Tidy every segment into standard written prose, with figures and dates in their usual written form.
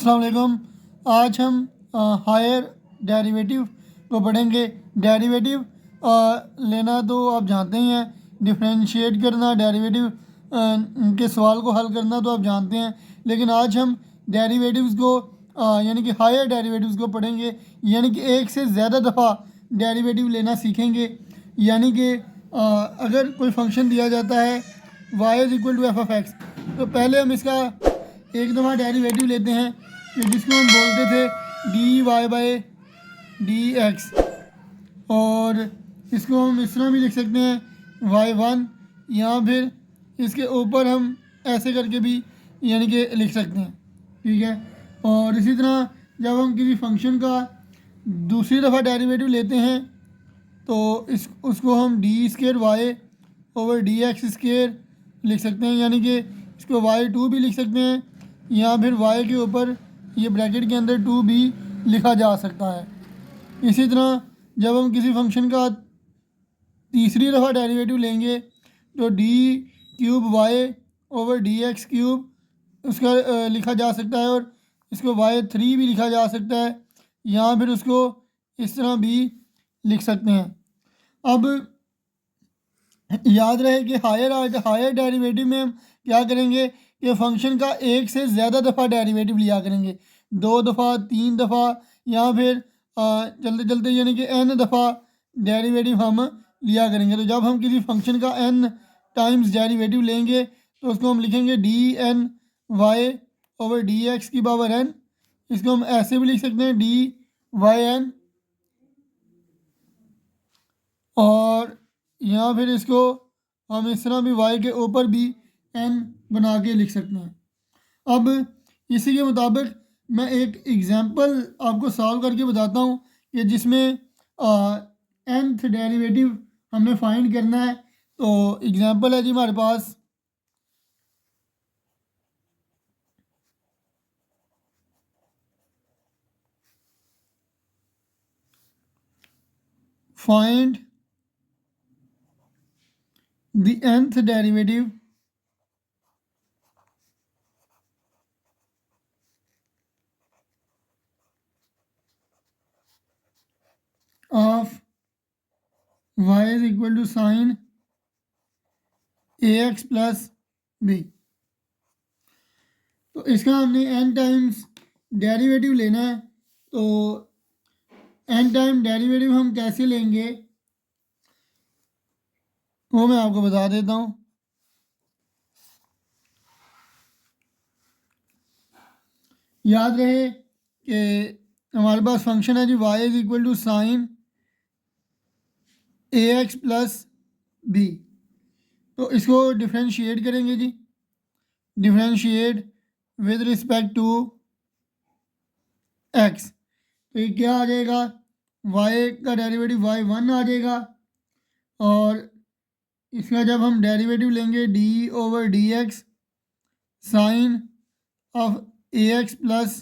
अस्सलाम वालेकुम। आज हम हायर डेरिवेटिव को पढ़ेंगे। डेरिवेटिव लेना तो आप जानते ही हैं, डिफरेंशिएट करना, डेरिवेटिव के सवाल को हल करना तो आप जानते हैं। लेकिन आज हम डेरिवेटिव्स को यानी कि हायर डेरिवेटिव्स को पढ़ेंगे, यानी कि एक से ज़्यादा दफ़ा डेरिवेटिव लेना सीखेंगे। यानी कि अगर कोई फंक्शन दिया जाता है y is equal to f of x, तो पहले हम इसका एक दफ़ा डेरिवेटिव लेते हैं कि जिसको हम बोलते थे d y by d x, और इसको हम इस तरह भी लिख सकते हैं वाई वन, या फिर इसके ऊपर हम ऐसे करके भी यानी कि लिख सकते हैं। ठीक है। और इसी तरह जब हम किसी फंक्शन का दूसरी दफ़ा डेरिवेटिव लेते हैं तो उसको हम d square y over d x square लिख सकते हैं, यानी कि इसको वाई टू भी लिख सकते हैं, या फिर वाई के ऊपर ये ब्रैकेट के अंदर टू भी लिखा जा सकता है। इसी तरह जब हम किसी फंक्शन का तीसरी दफ़ा डेरिवेटिव लेंगे तो d cube y over d x cube उसका लिखा जा सकता है, और इसको वाई थ्री भी लिखा जा सकता है, या फिर उसको इस तरह भी लिख सकते हैं। अब याद रहे कि हायर डेरिवेटिव में हम क्या करेंगे कि फंक्शन का एक से ज़्यादा दफ़ा डेरिवेटिव लिया करेंगे, दो दफ़ा, तीन दफ़ा, या फिर चलते चलते यानी कि n दफ़ा डेरिवेटिव हम लिया करेंगे। तो जब हम किसी फंक्शन का n टाइम्स डेरिवेटिव लेंगे तो उसको हम लिखेंगे d n y over d x की पावर n। इसको हम ऐसे भी लिख सकते हैं डी वाई एन, और या फिर इसको हम इस तरह भी y के ऊपर भी n बना के लिख सकते हैं। अब इसी के मुताबिक मैं एक एग्जांपल आपको सॉल्व करके बताता हूँ कि जिसमें nth डेरिवेटिव हमने फाइंड करना है। तो एग्जांपल है जी हमारे पास, find the nth derivative of y is equal to sin ax plus b। तो इसका हमने n टाइम्स डेरिवेटिव लेना है। तो n टाइम डेरिवेटिव हम कैसे लेंगे वो मैं आपको बता देता हूँ। याद रहे कि हमारे पास फंक्शन है जी y is equal to sine a x plus b. तो इसको डिफ्रेंशिएट करेंगे जी, differentiate with respect to x. तो ये क्या आ जाएगा, y का डेरिवेटिव y वन आ जाएगा, और इसका जब हम डेरिवेटिव लेंगे d over d x sine of a x plus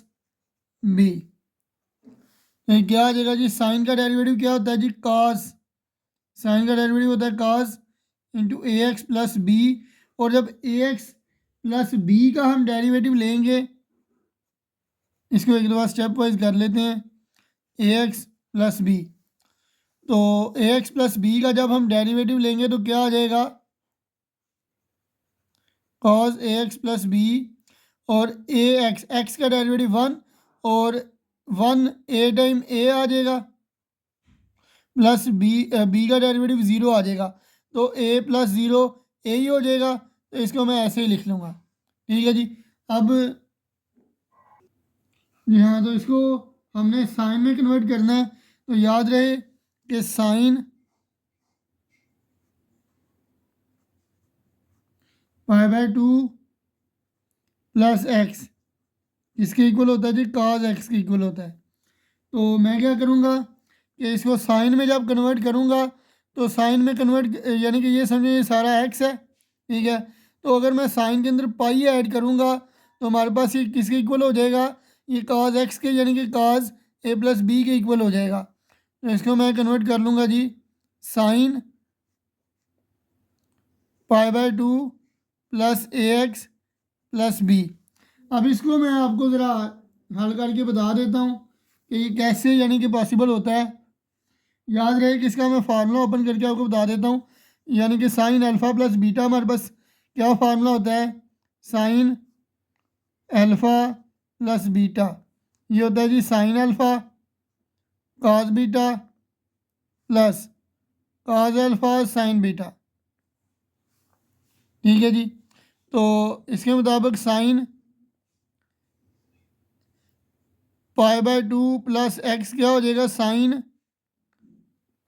b. तो क्या आ जाएगा जी, साइन का डेरिवेटिव क्या होता है जी, कास। साइन का डेरिवेटिव होता है कास into a x plus B, और जब ए एक्स प्लस बी का हम डेरिवेटिव लेंगे, इसको एक दफ़ा स्टेप वाइज कर लेते हैं, ए एक्स प्लस बी। तो ए एक्स प्लस बी का जब हम डेरिवेटिव लेंगे तो क्या आ जाएगा, cos a x plus B, और ए एक्स, एक्स का डेरिवेटिव वन, और वन ए टाइम ए आ जाएगा, प्लस बी का डेरिवेटिव ज़ीरो आ जाएगा। तो ए प्लस ज़ीरो ए ही हो जाएगा, तो इसको मैं ऐसे ही लिख लूँगा। ठीक है जी। अब जी हाँ, तो इसको हमने साइन में कन्वर्ट करना है। तो याद रहे कि sign pi by two plus x किसके इक्वल होता है जी, काज एक्स के इक्वल होता है। तो मैं क्या करूँगा कि इसको साइन में जब कन्वर्ट करूँगा तो साइन में कन्वर्ट यानी कि ये समझिए ये सारा एक्स है। ठीक है। तो अगर मैं साइन के अंदर पाई ऐड करूँगा तो हमारे पास ये किसके इक्वल हो जाएगा, ये काज एक्स के, यानी कि काज ए प्लस बी के इक्वल हो जाएगा। तो इसको मैं कन्वर्ट कर लूँगा जी sine pi by two plus a x plus b. अब इसको मैं आपको ज़रा हल करके बता देता हूँ कि ये कैसे यानी कि पॉसिबल होता है। याद रहे कि इसका मैं फार्मूला ओपन करके आपको बता देता हूँ। यानी कि साइन अल्फ़ा प्लस बीटा हमारे पास क्या फार्मूला होता है, साइन अल्फ़ा प्लस बीटा, ये होता है जी sine alpha cos beta plus cos alpha sine beta. ठीक है जी। तो इसके मुताबिक sine pi by two plus x क्या हो जाएगा, sine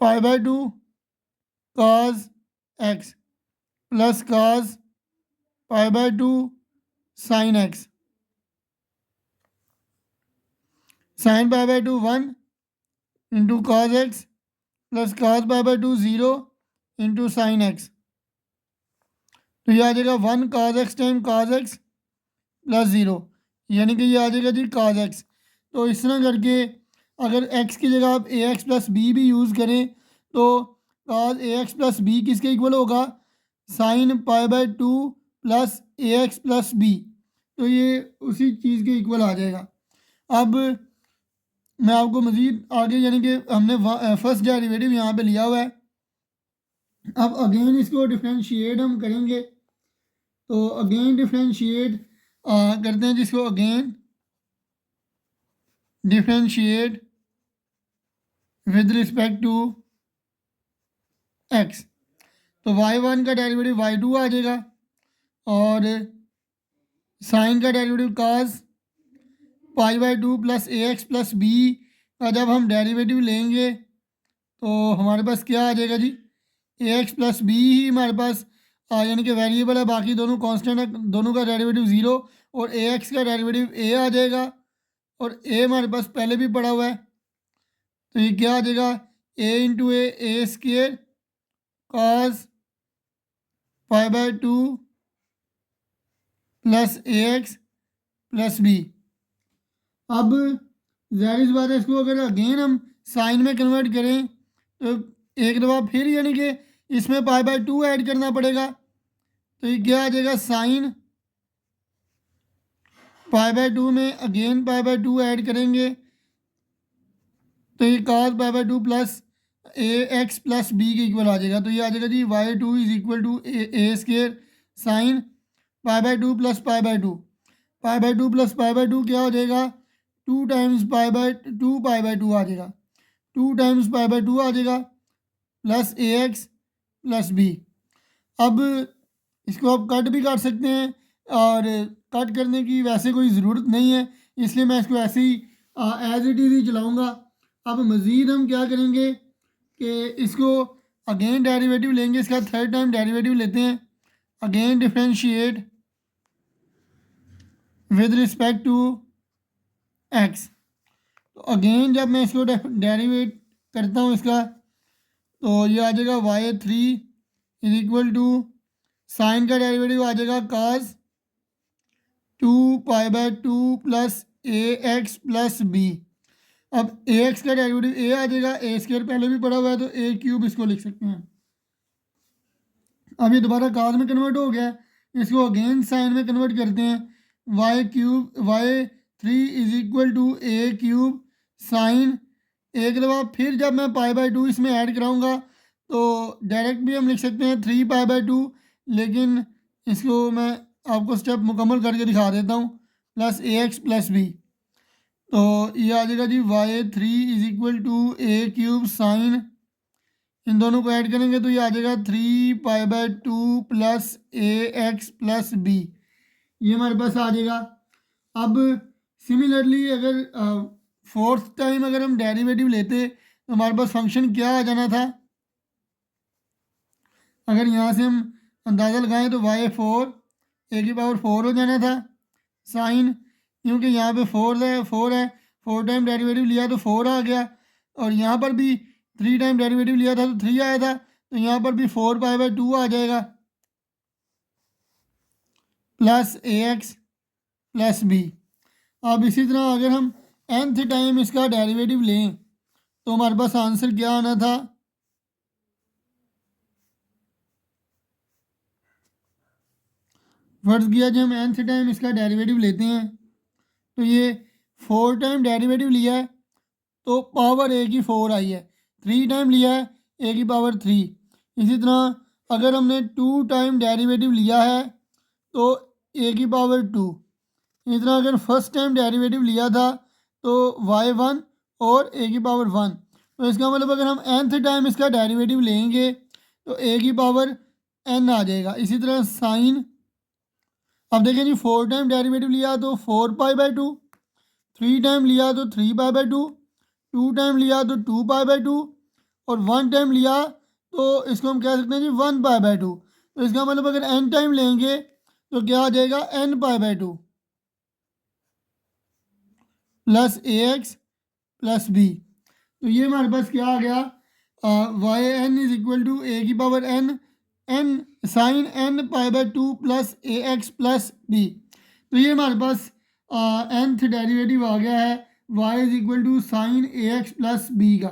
pi by two cos x plus cos pi by two sine x. Sine pi by two 1 into cos x plus cos pi by two 0 into sine x. तो ये आ जाएगा 1 cos x time cos x plus 0, यानी कि ये आ जाएगा जी cos x. तो इस तरह करके अगर x की जगह आप ए एक्स प्लस बी भी यूज़ करें तो cos a x plus b किसके इक्वल होगा, sine pi by two plus a x plus b. तो ये उसी चीज़ के इक्वल आ जाएगा। अब मैं आपको मज़ीद आगे यानी कि हमने फर्स्ट डेरिवेटिव यहाँ पे लिया हुआ है। अब अगेन इसको डिफ्रेंशिएट हम करेंगे। तो अगेन डिफ्रेंशिएट करते हैं जिसको again differentiate with respect to x. तो y1 का डेरिवेटिव y2 आ जाएगा और साइन का derivative cos pi by two plus a x plus b का जब हम डेरिवेटिव लेंगे तो हमारे पास क्या आ जाएगा जी, ए एक्स प्लस बी ही हमारे पास यानी कि वेरिएबल है, बाकी दोनों कांस्टेंट है, दोनों का डेरिवेटिव 0 और ए एक्स का डेरिवेटिव ए आ जाएगा और ए हमारे पास पहले भी पड़ा हुआ है। तो ये क्या आ जाएगा, a into a square cos pi by two plus a x plus b. अब ज़ाहिर सी बात है इसको अगर अगेन हम साइन में कन्वर्ट करें तो एक दफ़ा फिर यानी कि इसमें पाई बाय टू ऐड करना पड़ेगा। तो ये क्या आ जाएगा, साइन पाई बाय टू में again pi by two add करेंगे तो ये cos pi by two plus a x plus b के इक्वल आ जाएगा। तो ये आ जाएगा जी y two is equal to a square sine pi by two plus pi by two. Pi by two plus pi by two क्या हो जाएगा, 2 टाइम्स पाई बाय टू आ जाएगा, 2 टाइम्स पाई बाय टू आ जाएगा plus a x plus b. अब इसको आप कट भी कर सकते हैं और कट करने की वैसे कोई ज़रूरत नहीं है, इसलिए मैं इसको ऐसे ही एज इट इज़ ही चलाऊँगा। अब मज़ीद हम क्या करेंगे कि इसको अगेन डेरिवेटिव लेंगे, इसका थर्ड टाइम डेरिवेटिव लेते हैं, again differentiate with respect to x. तो अगेन जब मैं इसको डेरिवेट करता हूँ इसका तो ये आ जाएगा y3 is equal to sine का डेरिवेटिव आ जाएगा cos 2 pi by two plus a x plus b. अब ए एक्स का डेरिवेटिव ए आ जाएगा, ए स्क्वायर पहले भी पड़ा हुआ है तो ए क्यूब इसको लिख सकते हैं। अब ये दोबारा cos में कन्वर्ट हो गया है, इसको अगेन साइन में कन्वर्ट करते हैं, y3 is equal to a cube sine. एक दफ़ा फिर जब मैं पाई बाय टू इसमें ऐड कराऊंगा तो डायरेक्ट भी हम लिख सकते हैं 3 पाई बाय टू, लेकिन इसको मैं आपको स्टेप मुकम्मल करके दिखा देता हूँ, plus a x plus b. तो ये आ जाएगा जी y3 is equal to a cube sine, इन दोनों को ऐड करेंगे तो ये आ जाएगा 3 pi by two plus a x plus b, ये हमारे पास आ जाएगा। अब सिमिलरली अगर फोर्थ टाइम अगर हम डेरिवेटिव लेते तो हमारे पास फंक्शन क्या आ जाना था, अगर यहाँ से हम अंदाज़ा लगाएं तो y4 ए की पावर 4 हो जाना था साइन, क्योंकि यहाँ पे 4 टाइम डेरिवेटिव लिया तो 4 आ गया और यहाँ पर भी 3 टाइम डेरिवेटिव लिया था तो 3 आया था, तो यहाँ पर भी 4 पाई बाय टू आ जाएगा plus a x plus b. अब इसी तरह अगर हम nth टाइम इसका डेरिवेटिव लें तो हमारे पास आंसर क्या आना था, फर्ज किया जब हम nth टाइम इसका डेरिवेटिव लेते हैं तो ये 4 टाइम डेरिवेटिव लिया है तो पावर ए की 4 आई है, 3 टाइम लिया है ए की पावर 3। इसी तरह अगर हमने 2 टाइम डेरिवेटिव लिया है तो ए की पावर 2। इसी तरह अगर फर्स्ट टाइम डेरिवेटिव लिया था तो y1 और ए की पावर 1। तो इसका मतलब अगर हम nth टाइम इसका डेरिवेटिव लेंगे तो ए की पावर n आ जाएगा। इसी तरह साइन, अब देखें जी 4 टाइम डेरिवेटिव लिया तो 4 पाई/2, 3 टाइम लिया तो 3 पाई/2, 2 टाइम लिया तो 2 पाई/2 और 1 टाइम लिया तो इसको हम कह सकते हैं जी 1 पाई/2। तो इसका मतलब अगर n टाइम लेंगे तो क्या आ जाएगा n pi plus a x plus b. तो ये हमारे पास क्या आ गया, y n is equal to a की power n n sine n pi plus a x plus b. तो ये हमारे पास nth डेरिवेटिव आ गया है y is equal to sine a x plus b का।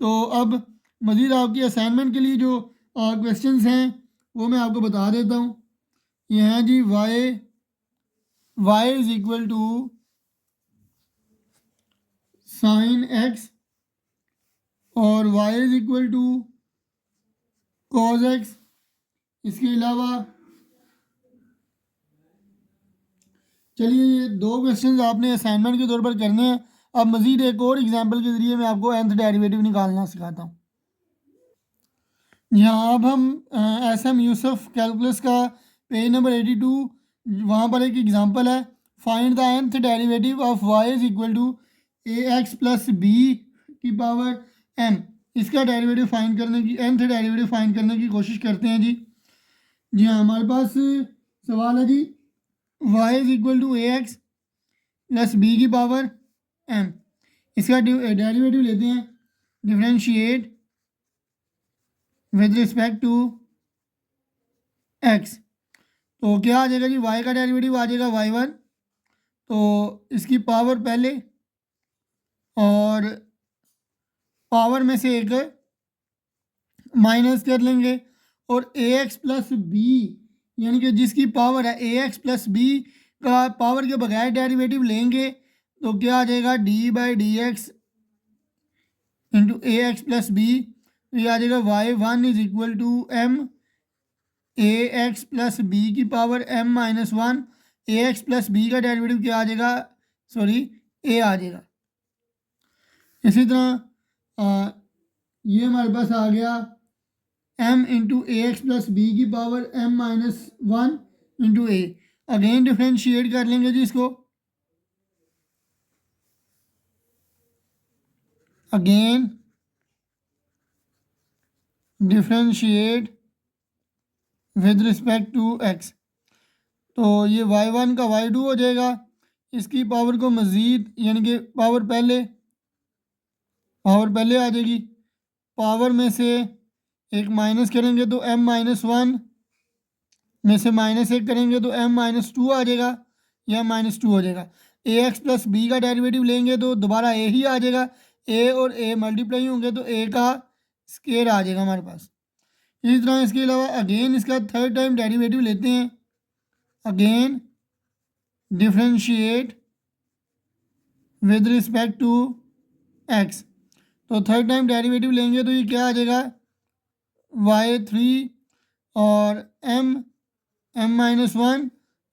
तो अब मज़ीद आपकी असाइनमेंट के लिए जो क्वेश्चंस हैं वो मैं आपको बता देता हूँ। ये हैं जी y is equal to sine x और y is equal to cos x. इसके अलावा चलिए ये 2 क्वेश्चंस आपने असाइनमेंट के तौर पर करने हैं। अब मज़ीद एक और एग्जांपल के ज़रिए मैं आपको nth डेरिवेटिव निकालना सिखाता हूँ। यहाँ अब हम एस एम यूसुफ कैलकुलस का पेज नंबर 82, वहाँ पर एक एग्जांपल है, find the nth derivative of y is equal to a x plus b की पावर m। इसका डेरिवेटिव फाइंड करने की nth डेरिवेटिव फाइंड करने की कोशिश करते हैं जी। जी हाँ, हमारे पास सवाल है जी y is equal to a x plus b की पावर m। इसका डेरिवेटिव लेते हैं, differentiate with respect to x। तो क्या आ जाएगा जी, y का डेरिवेटिव आ जाएगा y1, तो इसकी पावर पहले और पावर में से एक माइनस कर लेंगे और ए एक्स प्लस बी यानी कि जिसकी पावर है ए एक्स प्लस बी का पावर के बगैर डेरिवेटिव लेंगे तो क्या आ जाएगा d/dx into a x plus b. तो ये आ जाएगा y1 is equal to m a x plus b की power m-1। A x plus b का डेरिवेटिव क्या आ जाएगा, सॉरी ए आ जाएगा। इसी तरह ये हमारे पास आ गया m into a x plus b की power m-1 into a. Again differentiate कर लेंगे जी इसको, again differentiate with respect to x। तो ये y1 का y2 हो जाएगा, इसकी पावर को मज़ीद यानी कि पावर पहले आ जाएगी, पावर में से एक माइनस करेंगे तो m-1 में से -1 करेंगे तो m-2 आ जाएगा, या -2 हो जाएगा। ए एक्स प्लस बी का डेरिवेटिव लेंगे तो दोबारा ए ही आ जाएगा, ए और ए मल्टीप्लाई होंगे तो ए का स्केयर आ जाएगा हमारे पास। इसी तरह इसके अलावा अगेन इसका थर्ड टाइम डेरिवेटिव लेते हैं, again differentiate with respect to x। तो थर्ड टाइम डेरिवेटिव लेंगे तो ये क्या आ जाएगा, y3 और m-1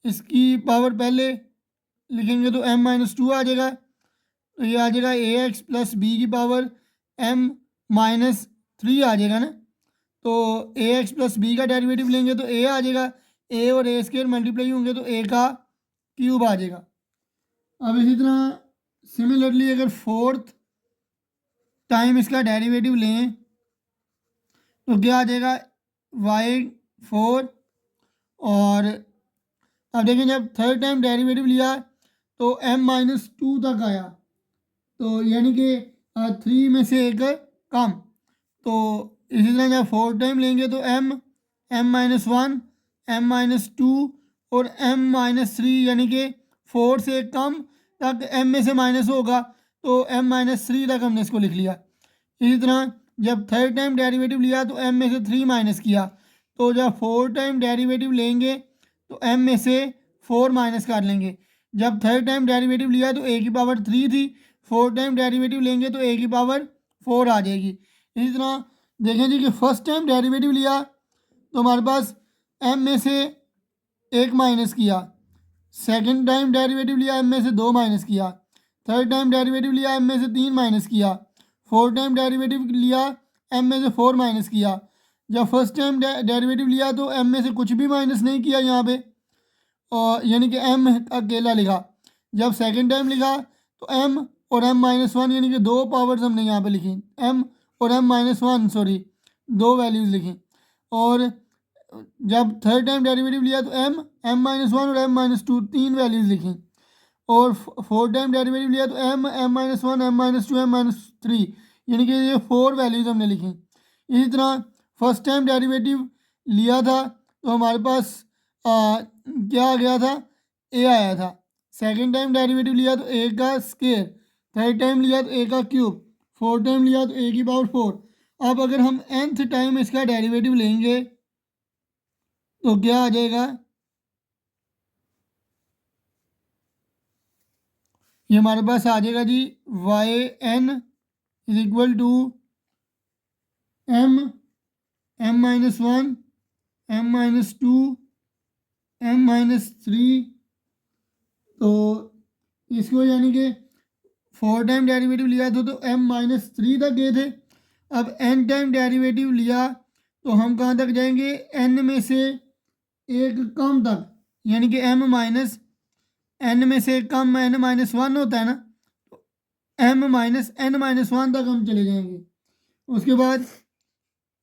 इसकी पावर पहले लिखेंगे तो m-2 आ जाएगा। तो ये आ जाएगा ए एक्स प्लस बी की पावर m-3 आ जाएगा ना। तो ए एक्स प्लस बी का डेरिवेटिव लेंगे तो ए आ जाएगा, ए और ए स्क्वायर मल्टीप्लाई होंगे तो ए का क्यूब आ जाएगा। अब इसी तरह सिमिलरली अगर फोर्थ टाइम इसका डेरिवेटिव लें तो क्या आ जाएगा, y4। और अब देखें जब थर्ड टाइम डेरिवेटिव लिया तो m-2 तक आया, तो यानी कि 3 में से एक कम। तो इसी तरह जब फोर्थ टाइम लेंगे तो m-1 m-2 और m-3 यानी कि 4 से कम तक m में से माइनस होगा, तो m-3 तक हमने इसको लिख लिया। इसी तरह जब थर्ड टाइम डेरिवेटिव लिया तो m में से 3 माइनस किया, तो जब फोर्थ टाइम डेरिवेटिव लेंगे तो m में से 4 माइनस कर लेंगे, जब थर्ड टाइम डेरिवेटिव लिया तो ए की पावर 3 थी, फोर्थ टाइम डेरिवेटिव लेंगे तो ए की पावर 4 आ जाएगी। इसी तरह देखें जी कि फर्स्ट टाइम डेरिवेटिव लिया तो हमारे पास एम में से एक माइनस किया, सेकंड टाइम डेरिवेटिव लिया एम में से दो माइनस किया, थर्ड टाइम डेरिवेटिव लिया एम में से तीन माइनस किया, फोर्थ टाइम डेरिवेटिव लिया एम में से फोर माइनस किया। जब फर्स्ट टाइम डेरिवेटिव लिया तो एम में से कुछ भी माइनस नहीं किया यहाँ पे, और यानी कि एम अकेला लिखा। जब सेकंड टाइम लिखा तो एम और एम माइनस वन यानी कि दो पावर्स हमने यहाँ पे लिखी, एम और एम माइनस वन, सॉरी दो वैल्यूज़ लिखी। और जब थर्ड टाइम डेरिवेटिव लिया तो एम माइनस वन और एम माइनस टू तीन वैल्यूज़ लिखी। और फोर्थ टाइम डेरिवेटिव लिया तो m minus one, m minus two, m minus three, यानी कि ये फोर वैल्यूज़ हमने लिखी। इसी तरह फर्स्ट टाइम डेरिवेटिव लिया था तो हमारे पास क्या आ गया था, ए आया था। सेकंड टाइम डेरिवेटिव लिया तो ए का स्क्वायर, थर्ड टाइम लिया तो ए का क्यूब, फोर्थ टाइम लिया तो ए की पावर 4। अब अगर हम nth टाइम इसका डेरिवेटिव लेंगे तो क्या आ जाएगा, ये हमारे पास आ जाएगा जी y n is equal to m minus one, m minus two, m minus three. तो इसको यानी कि फोर टाइम डेरिवेटिव लिया था तो एम माइनस थ्री तक गए थे। अब एन टाइम डेरिवेटिव लिया तो हम कहाँ तक जाएंगे, एन में से एक कम तक, यानी कि एम माइनस एन में से कम, एन माइनस वन होता है ना, तो m minus n minus one तक हम चले जाएंगे। उसके बाद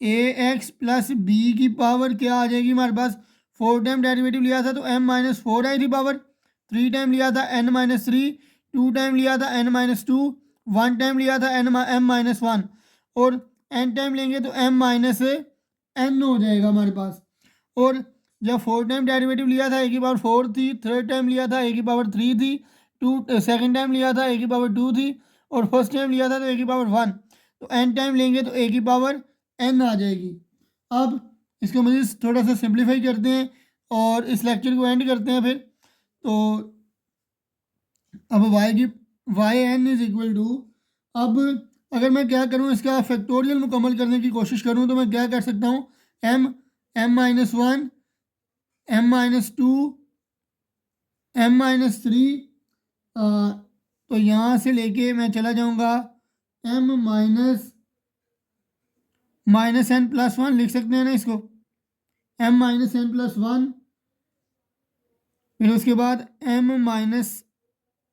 ए एक्स प्लस बी की पावर क्या आ जाएगी हमारे पास, फोर टाइम डेरिवेटिव लिया था तो एम माइनस फोर आई थी पावर, थ्री टाइम लिया था n minus three, two time लिया था n minus two, one time लिया था एम माइनस वन, और एन टाइम लेंगे तो एम माइनस एन हो जाएगा हमारे पास। और जब फोर टाइम डेरिवेटिव लिया था ए की पावर फोर थी, थर्ड टाइम लिया था ए की पावर थ्री थी, सेकंड टाइम लिया था ए की पावर टू थी, और फर्स्ट टाइम लिया था तो ए की पावर वन। तो एन टाइम लेंगे तो ए की पावर एन आ जाएगी। अब इसको मज़ीद थोड़ा सा सिंप्लीफाई करते हैं और इस लेक्चर को एंड करते हैं फिर। तो अब y n is equal to, अब अगर मैं क्या करूं, इसका फैक्टोरियल मुकम्मल करने की कोशिश करूं तो मैं क्या कर सकता हूं, m minus one, m minus two, m minus three, तो यहाँ से लेके मैं चला जाऊंगा m minus n plus one, लिख सकते हैं ना इसको, m minus n plus one, फिर उसके बाद एम माइनस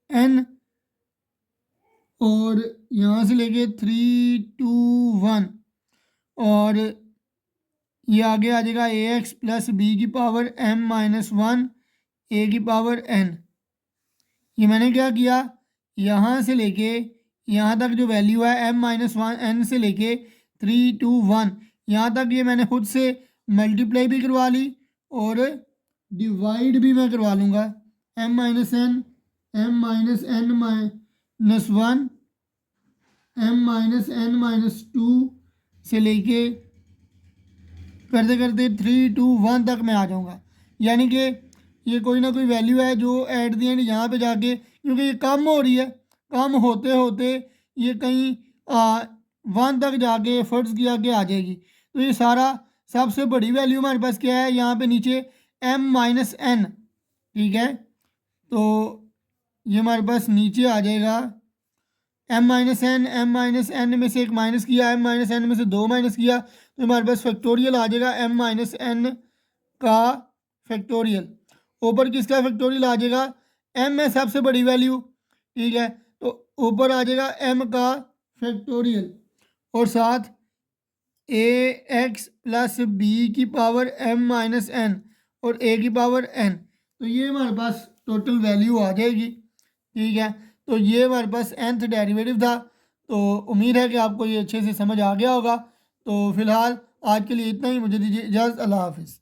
एन, और यहाँ से लेके थ्री टू वन, और ये आगे आ जाएगा ए एक्स प्लस बी की पावर एम माइनस वन ए की पावर एन। ये मैंने क्या किया, यहाँ से लेके यहाँ तक जो वैल्यू है एम माइनस वन एन से लेके थ्री टू वन, यहाँ तक ये मैंने खुद से मल्टीप्लाई भी करवा ली और डिवाइड भी मैं करवा लूँगा। M minus n minus one, m minus n minus two से लेके करते करते थ्री टू वन तक मैं आ जाऊँगा। यानी कि ये कोई ना कोई वैल्यू है जो एट द एंड यहाँ पे जाके, क्योंकि ये कम हो रही है, कम होते होते ये कहीं वन तक जाके फर्स्ट की आगे आ जाएगी। तो ये सारा सबसे बड़ी वैल्यू हमारे पास क्या है, यहाँ पे नीचे एम माइनस एन, ठीक है। तो ये हमारे पास नीचे आ जाएगा एम माइनस एन में से एक माइनस किया, एम माइनस एन में से दो माइनस किया, तो हमारे पास फैक्टोरियल आ जाएगा एम माइनस एन का फैक्टोरियल। ऊपर किसका फैक्टोरियल आ जाएगा, एम है सबसे बड़ी वैल्यू, ठीक है, तो ऊपर आ जाएगा एम का फैक्टोरियल, और साथ ए एक्स प्लस बी की पावर एम माइनस एन और ए की पावर एन। तो ये हमारे पास टोटल वैल्यू आ जाएगी, ठीक है। तो ये हमारे पास nth डेरिवेटिव था। तो उम्मीद है कि आपको ये अच्छे से समझ आ गया होगा। तो फ़िलहाल आज के लिए इतना ही, मुझे दीजिए इजाज़त, अल्लाह हाफिज़।